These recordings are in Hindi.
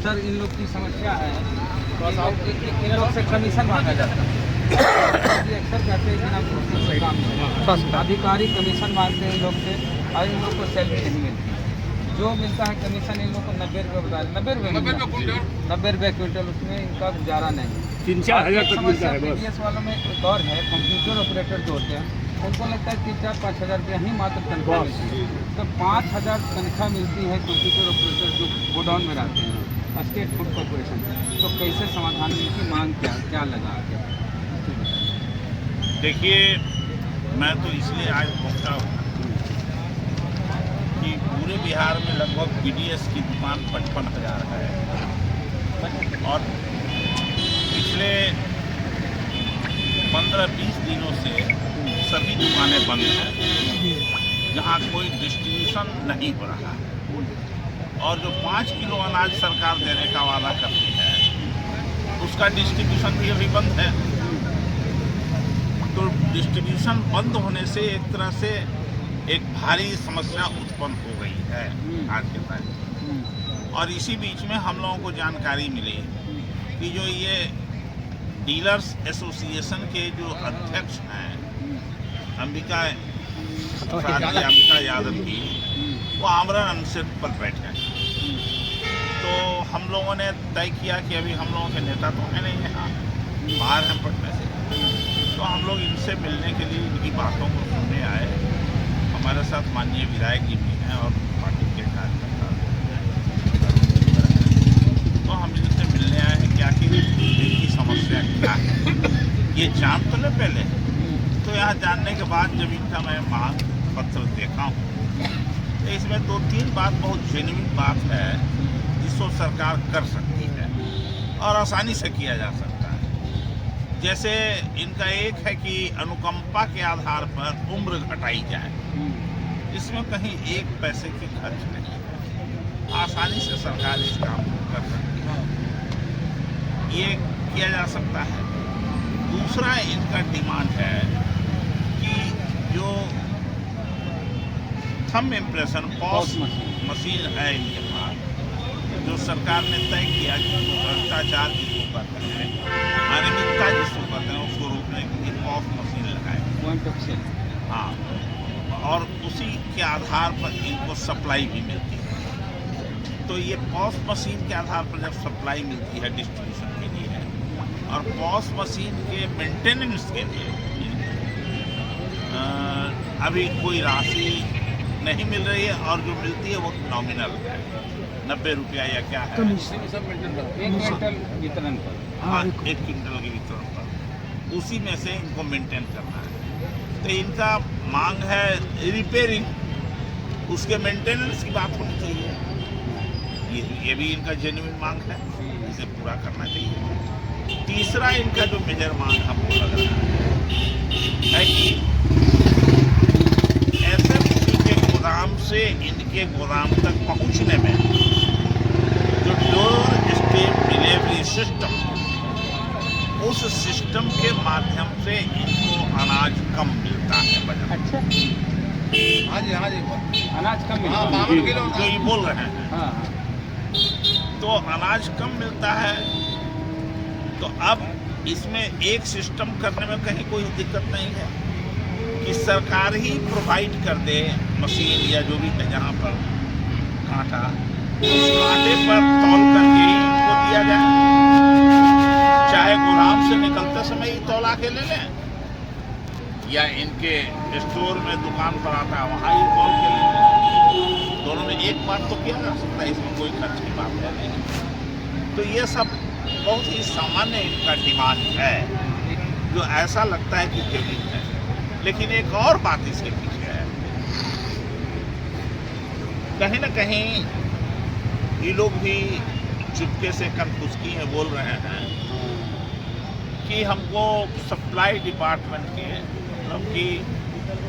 सर इन लोग की समस्या है, इन लोग से कमीशन मांगा जाता है। अक्सर कहते हैं कि ना प्रोसेस से काम नहीं, अधिकारी कमीशन मांगते हैं इन लोग से और इन लोग को सैलरी नहीं मिलती। जो मिलता है कमीशन इन लोग को 90 रुपये बता रहे, 90 रुपये क्विंटल, उसमें इनका गुजारा नहीं। 3-4 हज़ार तक मिलता है बस। पीडीएस वालों में एक और है, कंप्यूटर ऑपरेटर जो होते हैं उनको लगता है 3-4-5 हज़ार रुपया ही मात्र तनख्वाह मिलती है। तो 5,000 तनख्वाह मिलती है कंप्यूटर ऑपरेटर जो गोडाउन में रहते हैं स्टेट फूड कॉर्पोरेशन से। तो कैसे समाधान की मांग क्या लगा? देखिए, मैं तो इसलिए आज पहुंचा हूँ कि पूरे बिहार में लगभग पीडीएस की दुकान 55,000 है और पिछले 15-20 दिनों से सभी दुकानें बंद हैं जहाँ कोई डिस्ट्रीब्यूशन नहीं हो रहा है। और जो 5 किलो अनाज सरकार देने का वादा करती है उसका डिस्ट्रीब्यूशन भी अभी बंद है। तो डिस्ट्रीब्यूशन बंद होने से एक तरह से एक भारी समस्या उत्पन्न हो गई है आज के टाइम। और इसी बीच में हम लोगों को जानकारी मिली कि जो ये डीलर्स एसोसिएशन के जो अध्यक्ष हैं अंबिका यादव जी, वो आमरण अनशन पर बैठे हैं। तो हम लोगों ने तय किया कि अभी हम लोगों के नेता तो है नहीं यहाँ, बाहर हैं पटना से, तो हम लोग इनसे मिलने के लिए इनकी बातों को सुनने आए। हमारे साथ माननीय विधायक जी भी हैं और पार्टी के कार्यकर्ता। तो हम इनसे मिलने आए हैं कि आखिर इनकी समस्या क्या है, ये जान तो नहीं पहले। तो यहाँ जानने के बाद जब इनका मैं मांग पत्र देखा हूँ तो इसमें 2-3 बात बहुत जेन्युइन बात है जिसको सरकार कर सकती है और आसानी से किया जा सकता है। जैसे इनका एक है कि अनुकंपा के आधार पर उम्र घटाई जाए, इसमें कहीं एक पैसे की खर्च नहीं है, आसानी से सरकार इस काम को कर सकती है, ये किया जा सकता है। दूसरा इनका डिमांड है कि जो थंब इम्प्रेशन पॉस मशीन है इनके पास, जो सरकार ने तय किया कि भ्रष्टाचार जिसको करते हैं, अनियमितता जिसको करते हैं, उसको रोकने के लिए पॉस मशीन लगाए। हाँ, और उसी के आधार पर इनको सप्लाई भी मिलती है। तो ये पॉस मशीन के आधार पर जब सप्लाई मिलती है डिस्ट्रीब्यूशन के लिए और पॉस मशीन के मेंटेनेंस के लिए अभी कोई राशि नहीं मिल रही है और जो मिलती है वो नॉमिनल है, 90 रुपया या क्या है, 1 क्विंटल वितरण पर। हाँ, 1 क्विंटल के वितरण पर, उसी में से इनको मेंटेन करना है। तो इनका मांग है रिपेयरिंग, उसके मेंटेनेंस की बात होनी चाहिए। ये भी इनका जेन्युइन मांग है, इसे पूरा करना चाहिए। तीसरा इनका जो मेजर मांग हमको लग रहा है कि ऐसे के गोदाम से इनके गोदाम तक पहुंचने में जो डोर स्टेप डिलीवरी सिस्टम, उस सिस्टम के माध्यम से इनको अनाज कम मिलता है बजट। अच्छा, हाँ जी अनाज कम मिलता है, जो ये बोल रहे हैं। हाँ। तो अनाज कम मिलता है, तो अब इसमें एक सिस्टम करने में कहीं कोई दिक्कत नहीं है कि सरकार ही प्रोवाइड कर दे मशीन या जो भी है, जहाँ पर कांटा, उस कांटे पर तौल करके ही इनको दिया जाए, चाहे गोदाम से निकलते समय ही तौला के ले लें या इनके स्टोर में दुकान पर आता है वहाँ ही तौल के ले लें। दोनों में एक बात तो किया जा सकता है, इसमें कोई खर्च की बात है नहीं। तो ये सब बहुत ही सामान्य इनका डिमांड है, जो ऐसा लगता है कि जमीन है। लेकिन एक और बात इसके पीछे है, कहीं ना कहीं ये लोग भी चुपके से कंफुसकी है, बोल रहे हैं कि हमको सप्लाई डिपार्टमेंट के, मतलब कि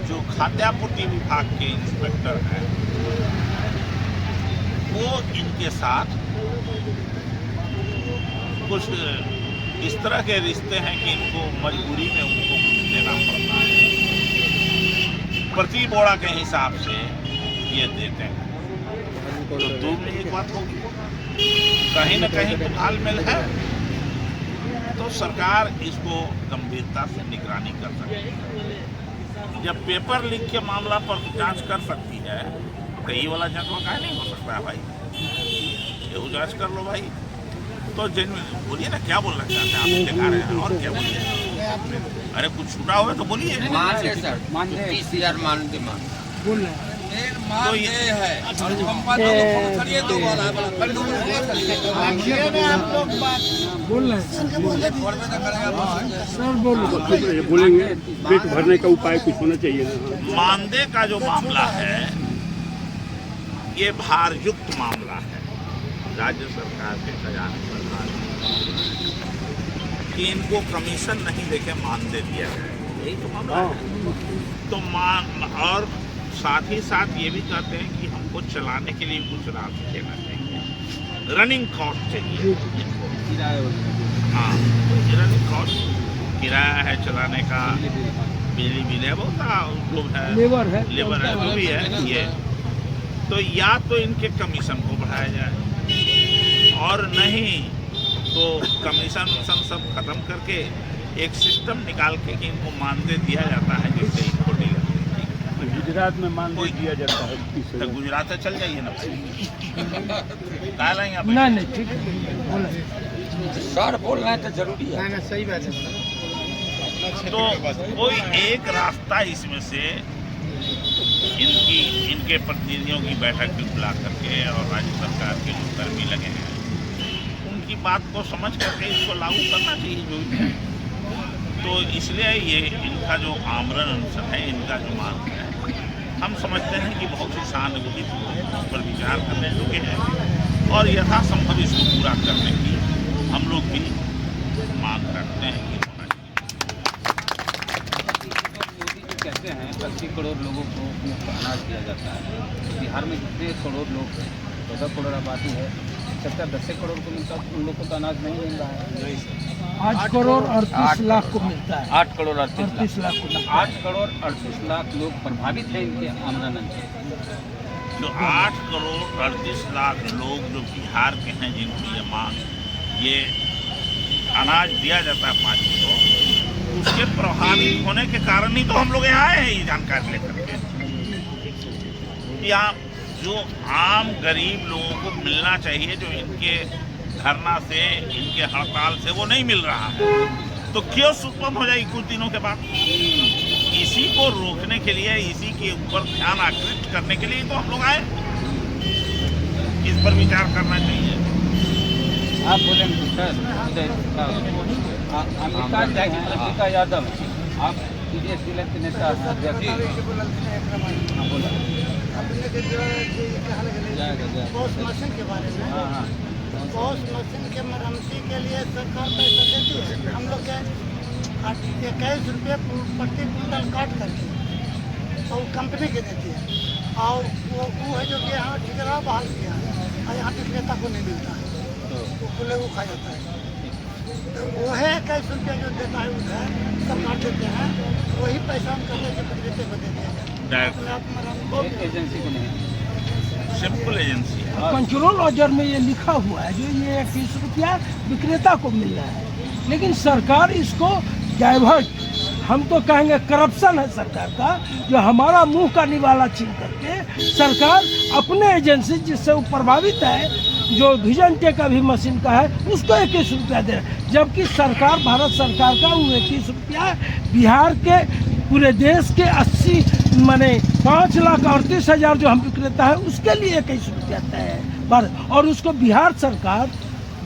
जो खाद्यापूर्ति विभाग के इंस्पेक्टर हैं, वो इनके साथ कुछ इस तरह के रिश्ते हैं कि इनको मजबूरी में उनको कुछ देना पड़ता है, प्रति बोरा के हिसाब से ये देते हैं। तो दूर में एक बात होगी कहीं न कहीं तो तालमेल है, तो सरकार इसको गंभीरता से निगरानी कर सकती है। जब पेपर लीक के मामला पर जांच कर सकती है तो ये वाला जांच काहे नहीं हो सकता है भाई? ये जांच कर लो भाई। तो बोलिए ना, क्या बोलना चाहते हैं आप? दिखा रहे हैं और क्या बोलिए? अरे कुछ छूटा हुआ तो बोलिए। मानदेय सर, मानदेय 30,000 मानदेय बोल रहे हैं। तो ये है बोलेंगे पेट भरने का उपाय कुछ होना चाहिए ना। मानदेय का जो मामला है ये भारयुक्त मामला है राज्य सरकार के खजाने सरकार कि इनको कमीशन नहीं देके मानदेय दिया जाए, यही तो मामला है। तो और साथ ही साथ ये भी कहते हैं कि हमको चलाने के लिए कुछ राशि देना चाहिए, रनिंग कॉस्ट चाहिए इनको। हाँ, रनिंग कॉस्ट, किराया है चलाने का, बिजली बिल है, बहुत है, लेबर है जो भी है ये। तो या तो इनके कमीशन को बढ़ाया जाए और नहीं तो कमीशन सब खत्म करके एक सिस्टम निकाल के कि इनको मानदेय दिया जाता है जिससे इनको देगा। गुजरात में मानदेय दिया जाता है। तो गुजरात से चल जाइए ना भाई, आप नहीं ठीक है सर, बोल रहे हैं तो जरूरी है ना, सही बात है। तो कोई एक रास्ता इसमें से इनके प्रतिनिधियों की बैठक भी बुला करके और राज्य सरकार के जो कर्मी लगे हैं उनकी बात को समझ करके इसको लागू करना चाहिए जो भी है। तो इसलिए ये इनका जो आमरण अनशन है, इनका जो मांग है, हम समझते हैं कि बहुत ही सहानुभूति उस पर विचार करने योग्य है और यथासंभव इसको पूरा करने की हम लोग भी मांग करते हैं कि होना चाहिए। कहते हैं 80 करोड़ लोगों को अनाज दिया जाता है। बिहार में जितने करोड़ लोग हैं, 14 करोड़ आबादी है, 10 करोड़ को मिलता है, उन लोग को तो अनाज नहीं मिल रहा है। 8 करोड़ 38 लाख को मिलता है। 8 करोड़ 38 लाख को। 8 करोड़ 38 लाख लोग प्रभावित हैं इनके आमदन से। तो 8 करोड़ 38 लाख लोग जो बिहार के हैं जिनकी ये मांग, ये अनाज दिया जाता है 5 किलो, उसके प्रभावित होने के कारण ही तो हम लोग यहाँ आए हैं ये जानकारी लेकर के। यहाँ जो आम गरीब लोगों को मिलना चाहिए, जो इनके धरना से, इनके हड़ताल से वो नहीं मिल रहा है, तो क्यों उत्पन्न हो जाएगी कुछ दिनों के बाद? इसी को रोकने के लिए, इसी के ऊपर ध्यान आकृष्ट करने के लिए तो हम लोग आए। इस पर विचार करना चाहिए। आप बोलेंगे सर, अंबिका यादव, आप बीजेपी के नेता मशीन के बारे में, पॉस मशीन के मरम्मती के लिए सरकार पैसा देती है। हम लोग के 21 रुपये प्रति क्विंटल काट करके और कंपनी के देती है, और वो है जो कि यहाँ ठेकेदार बहाल किया है और यहाँ विक्रेता को नहीं मिलता है, वो खुले वो खा जाता है। तो वो है 21 रुपया जो देता है उधर सरकार देते हैं, वही पैसा हम करने के विक्रेता को देते हैं। एजेंसी को नहीं, सिंपल एजेंसी है। कंट्रोल ऑर्डर में ये लिखा हुआ है जो ये 21 रुपया विक्रेता को मिल रहा है, लेकिन सरकार इसको डाइवर्ट, हम तो कहेंगे करप्शन है सरकार का, जो हमारा मुंह का निवाला छीन करके सरकार अपने एजेंसी जिससे वो प्रभावित है, जो विजन टेक अभी मशीन का है, उसको 21 रुपया दे रहा है, जबकि सरकार, भारत सरकार का वो 21 रुपया बिहार के पूरे देश के 5,38,000 जो हम विक्रेता है उसके लिए 21 रुपया तय है, और उसको बिहार सरकार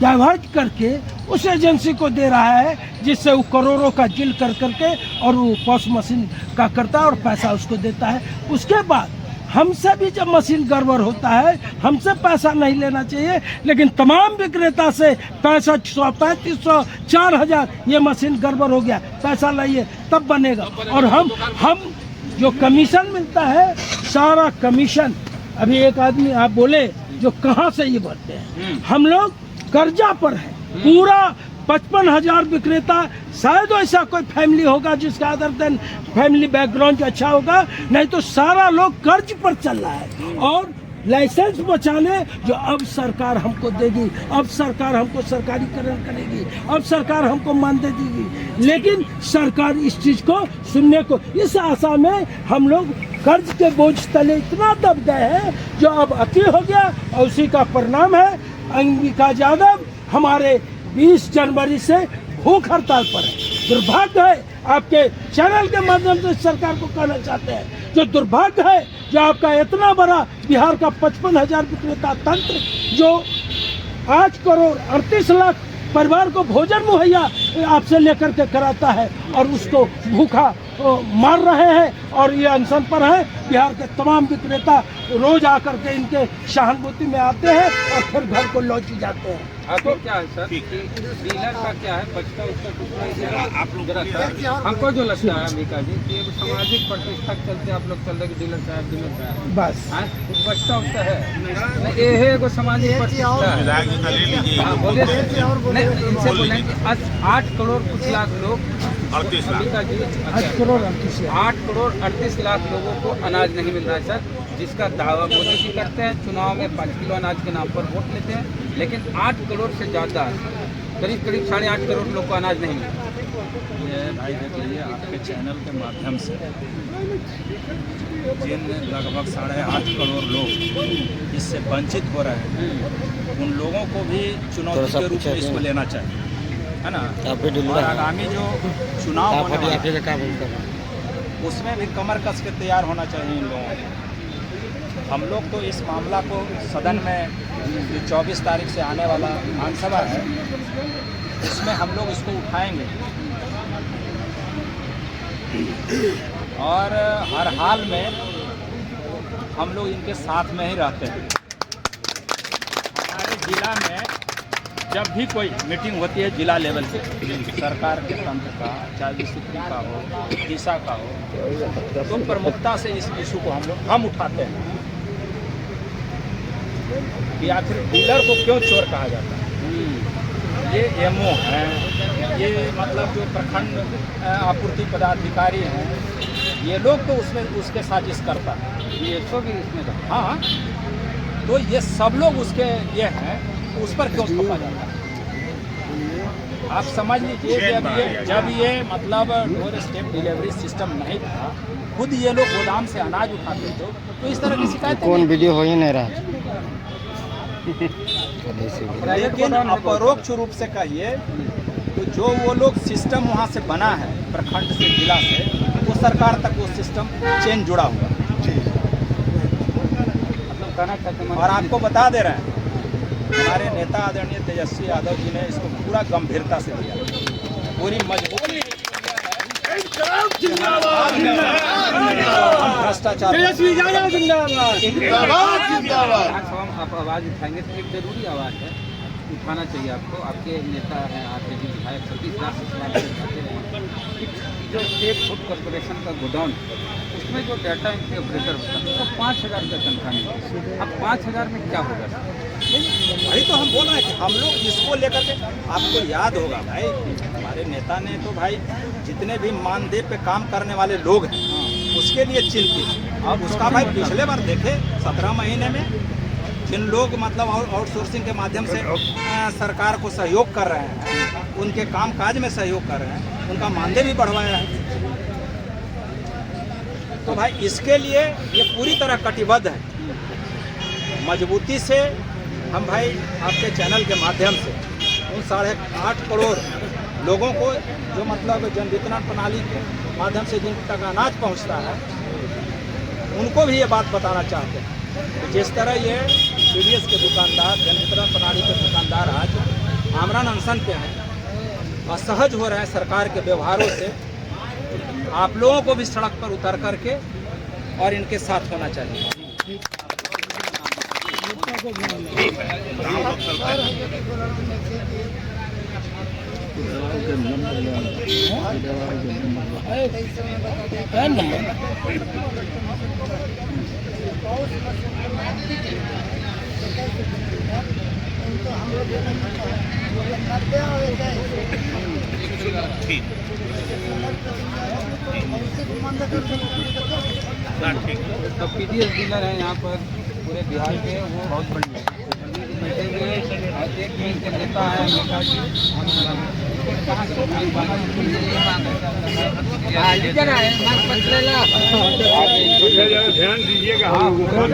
डाइवर्ट करके उस एजेंसी को दे रहा है जिससे वो करोड़ों का डील कर करके और वो पॉस मशीन का करता है और पैसा उसको देता है। उसके बाद हमसे भी जब मशीन गड़बड़ होता है, हमसे पैसा नहीं लेना चाहिए, लेकिन तमाम विक्रेता से 6500, 3500, 4000 ये मशीन गड़बड़ हो गया, पैसा लाइए तब बनेगा। और हम जो कमीशन मिलता है, सारा कमीशन, अभी एक आदमी आप बोले जो कहाँ से ये भरते हैं, हम लोग कर्जा पर है, पूरा 55,000 विक्रेता, शायद ऐसा कोई फैमिली होगा जिसका अदर देन फैमिली बैकग्राउंड अच्छा होगा, नहीं तो सारा लोग कर्ज पर चल रहा है। और लाइसेंस बचाने जो अब सरकार हमको देगी, अब सरकार हमको सरकारीकरण करेगी, अब सरकार हमको मानदेय देगी, लेकिन सरकार इस चीज को सुनने को, इस आशा में हम लोग कर्ज के बोझ तले इतना दब गए हैं जो अब अति हो गया। और उसी का परिणाम है अंबिका यादव हमारे 20 जनवरी से भूख हड़ताल पर है। दुर्भाग्य है, आपके चैनल के माध्यम से सरकार को कहना चाहते हैं, जो दुर्भाग्य है जो आपका इतना बड़ा बिहार का 55,000 विक्रेता तंत्र जो 8 करोड़ 38 लाख परिवार को भोजन मुहैया आपसे लेकर के कराता है और उसको भूखा मार रहे हैं और ये अनशन पर है। बिहार के तमाम विक्रेता रोज आकर के इनके सहानुभूति में आते हैं और फिर घर को लौट जाते हैं। आपको क्या है सर कि डीलर का क्या है बचता उसका कुछ आप लोग हमको जो लगता है अंबिका जी कि ये सामाजिक प्रतिष्ठा के चलते आप लोग चल रहे डीलर साहब बस कुछ बचता उसका है ये है एगो सामाजिक प्रतिष्ठा है। हाँ, बोलिए नहीं इनसे बोले कि 8 करोड़ कुछ लाख लोग 38 लाख अंबिका जी 8 करोड़ 38 लाख लोगों को अनाज नहीं मिल रहा है सर, जिसका दावा मोदी जी करते हैं। चुनाव में 5 किलो अनाज के नाम पर वोट लेते हैं, लेकिन 8 करोड़ से ज़्यादा करीब 8.5 करोड़ लोग को अनाज नहीं मिलता। ये भाई देख लीजिए आपके चैनल के माध्यम से जिन लगभग 8.5 करोड़ लोग इससे वंचित हो रहे हैं उन लोगों को भी चुनौती के रूप में इसको लेना चाहिए, है ना। और आगामी जो चुनाव होने वाला है उसमें भी कमर कस के तैयार होना चाहिए इन लोगों को। हम लोग तो इस मामला को सदन में जो 24 तारीख से आने वाला विधानसभा है उसमें हम लोग इसको उठाएंगे और हर हाल में हम लोग इनके साथ में ही रहते हैं। हमारे ज़िला में जब भी कोई मीटिंग होती है जिला लेवल पे सरकार के तंत्र का, चाहे विस्तृति का हो, दिशा का हो, तो प्रमुखता से इस इशू को हम उठाते हैं कि आखिर डीलर को क्यों चोर कहा जाता है। ये एमओ हैं, ये मतलब जो प्रखंड आपूर्ति पदाधिकारी हैं, ये लोग तो उसमें उसके साजिश करता है, ये तो भी इसमें था। हाँ, तो ये सब लोग उसके ये हैं, उस पर क्यों थोपा जाता है। आप समझ लीजिए जब ये मतलब डोर स्टेप डिलीवरी सिस्टम नहीं था, खुद ये लोग गोदाम से अनाज उठाते थे, तो इस तरह की शिकायत कौन वीडियो हो ही नहीं रहा। लेकिन अपरोक्ष रूप से कहिए तो जो वो लोग सिस्टम वहाँ से बना है प्रखंड से, जिला से, वो सरकार तक वो सिस्टम चेन जुड़ा हुआ मतलब कहना चाहते हैं। और आपको बता दे रहे हैं हमारे नेता आदरणीय तेजस्वी यादव जी ने इसको पूरा गंभीरता से लिया, पूरी मजबूरी भ्रष्टाचार आप आवाज़ उठाएंगे तो एक जरूरी आवाज़ है, उठाना चाहिए आपको। आपके नेता हैं, आपके जो विधायक 36 लाख से जो स्टेट फूड कॉर्पोरेशन का गोडाउन उसमें जो डाटा एंट्री ऑपरेटर होता है तो 5,000 का तनख्वाह मिलती है। अब 5,000 में क्या होगा? वही तो हम बोल रहे हैं कि हम लोग इसको लेकर के, आपको याद होगा भाई हमारे नेता ने तो भाई जितने भी मानदेय पे काम करने वाले लोग हैं उसके लिए चिंतित। अब उसका भाई पिछले बार देखे 17 महीने में जिन लोग मतलब आउटसोर्सिंग के माध्यम से सरकार को सहयोग कर रहे हैं, उनके काम काज में सहयोग कर रहे हैं, उनका मानदेय भी बढ़वाया है। तो भाई इसके लिए ये पूरी तरह कटिबद्ध है। मजबूती से हम भाई आपके चैनल के माध्यम से उन 8.5 करोड़ लोगों को जो मतलब जन वितरण प्रणाली के माध्यम से जिन तक अनाज पहुंचता है उनको भी ये बात बताना चाहते हैं कि जिस तरह ये पीडीएस के दुकानदार, जन वितरण प्रणाली के दुकानदार आज आमरण अनशन पे हैं, असहज हो रहे हैं सरकार के व्यवहारों से, आप लोगों को भी सड़क पर उतर करके और इनके साथ होना चाहिए। तो पीडीएस डीलर है यहाँ पर पूरे बिहार के वो बहुत बड़ी है बैठे हुए एक मिनट के नेता है अमेरिका की ध्यान दीजिएगा हम लोगों पर।